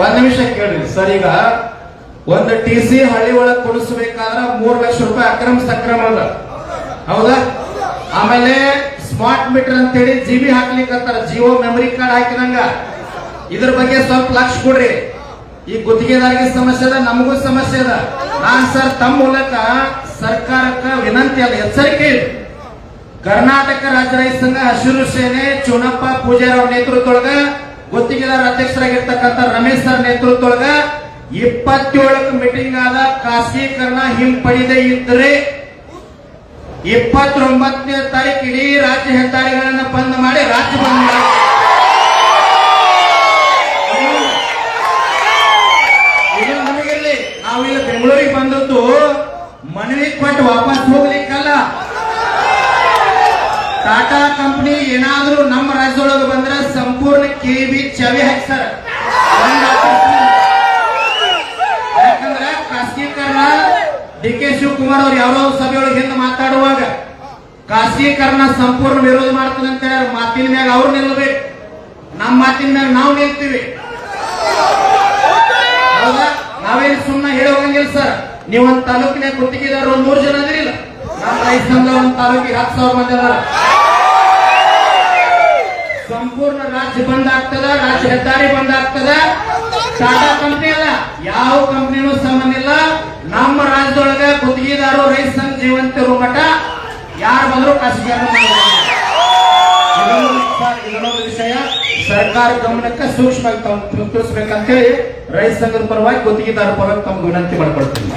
ಒಂದ್ ನಿಮಿಷ ಕೇಳ್ರಿ ಸರ್. ಈಗ ಒಂದು TC ಹಳ್ಳಿ ಒಳಗ್ ಕೊಡಿಸ್ಬೇಕಾದ್ರ 3 ಲಕ್ಷ ರೂಪಾಯಿ ಅಕ್ರಮ ಸಕ್ರಮ ಅದ, ಹೌದಾ? ಆಮೇಲೆ ಸ್ಮಾರ್ಟ್ ಮೀಟರ್ ಅಂತೇಳಿ GB ಹಾಕ್ಲಿಕ್ಕಂತಾರ, ಜಿಯೋ ಮೆಮರಿ ಕಾರ್ಡ್ ಹಾಕಿದಂಗ. ಇದ್ರ ಬಗ್ಗೆ ಸ್ವಲ್ಪ ಲಕ್ಷ ಕೊಡ್ರಿ. ಈ ಗುತ್ತಿಗೆದಾರಿಗೆ ಸಮಸ್ಯೆ ಅದ, ನಮಗೂ ಸಮಸ್ಯೆ ಅದ. ನಾನ್ ಸರ್ ತಮ್ಮ ಮೂಲಕ ಸರ್ಕಾರಕ್ಕ ವಿನಂತಿ ಅಲ್ಲ, ಎಚ್ಚರಿಕೆ ಇದೆ. ಕರ್ನಾಟಕ ರಾಜ್ಯ ರೈತ ಸಂಘ, ಹಸಿರು ಸೇನೆ, ಚುನಪ್ಪ ಪೂಜಾರಿ ಅವ್ರ ನೇತೃತ್ವದೊಳಗ, ಗುತ್ತಿಗೆದಾರ ಅಧ್ಯಕ್ಷರಾಗಿರ್ತಕ್ಕಂಥ ರಮೇಶ್ ಸರ್ ನೇತೃತ್ವದೊಳಗ 27ಕ್ಕೆ ಮೀಟಿಂಗ್ ಆದ. ಖಾಸಗೀಕರಣ ಹಿಂಪಡೆದೇ ಇದ್ದರೆ 29ನೇ ತಾರೀಕು ಇಡೀ ರಾಜ್ಯ ಹೆದ್ದಾರಿಗಳನ್ನ ಬಂದ್ ಮಾಡಿ ರಾಜ್ಯ ಬಂದ್ ಮಾಡಿ. ನಮಗಿರ್ಲಿ, ನಾವಿಲ್ಲಿ ಬೆಂಗಳೂರಿಗೆ ಬಂದದ್ದು ಮನವಿ ಕೊಟ್ಟು ವಾಪಸ್ ಹೋಗ್ಲಿಕ್ಕಲ್ಲ. ಟಾಟಾ ಕಂಪನಿ ಏನಾದ್ರೂ ನಮ್ಮ ರಾಜ್ಯದೊಳಗೆ ಬಂದ್ರೆ ಸಂಪೂರ್ಣ KB ಚಾವಿ ಹಾಕ್ತಾರ. ಯಾಕಂದ್ರೆ ಖಾಸಗೀಕರಣ DK ಶಿವಕುಮಾರ್ ಅವ್ರು ಯಾರೋ ಸಭೆಯೊಳಗೆ ಹಿಂದೆ ಮಾತಾಡುವಾಗ ಖಾಸಗೀಕರಣ ಸಂಪೂರ್ಣ ವಿರೋಧ ಮಾಡ್ತದೆ ಅಂತ ಹೇಳಿ ಮಾತಿನ ಮ್ಯಾಗ ಅವ್ರು ನಿಲ್ಲಬೇಕು, ನಮ್ಮ ಮಾತಿನ ಮ್ಯಾಗ ನಾವು ನಿಲ್ತೀವಿ, ಹೌದಾ? ನಾವೇನು ಸುಮ್ಮನೆ ಹೇಳಿ ಹೋಗಂಗಿಲ್ಲ ಸರ್. ನೀವೊಂದ್ ತಾಲೂಕಿನ ಗುತ್ತಿಗೆದಾರರು 100 ಜನ ಅದಿರಿಲ್ಲ, ನಮ್ಮ ರೈತ ಸಂಘ ಒಂದ್ ತಾಲೂಕಿಗೆ 10,000 ಮಂದಿ ಅದಾರ. ಸಂಪೂರ್ಣ ರಾಜ್ಯ ಬಂದ್ ಆಗ್ತದ, ರಾಜ್ಯ ಹೆದ್ದಾರಿ ಬಂದ್ ಆಗ್ತದ. ಟಾಟಾ ಕಂಪನಿ ಅಲ್ಲ, ಯಾವ ಕಂಪನಿನೂ ಸಂಬಂಧ ಇಲ್ಲ. ನಮ್ಮ ರಾಜ್ಯದೊಳಗ ಗುತ್ತಿಗೆದಾರರು ರೈತ ಸಂಘ ಜೀವಂತ ಇರೋ ಮಠ ಯಾರು ಬಂದ್ರು ಖಾಸಗೀಕರಣ ಇದನ್ನೊಂದು ವಿಷಯ ಸರ್ಕಾರ ಗಮನಕ್ಕೆ ಸೂಕ್ಷ್ಮವಾಗಿ ತಿಳಿಸ್ಬೇಕಂತೇಳಿ ರೈತ ಸಂಘದ ಪರವಾಗಿ ಗುತ್ತಿಗೆದಾರ ಪರವಾಗಿ ತಮ್ಗೆ ವಿನಂತಿ ಮಾಡ್ಕೊಳ್ತೀನಿ.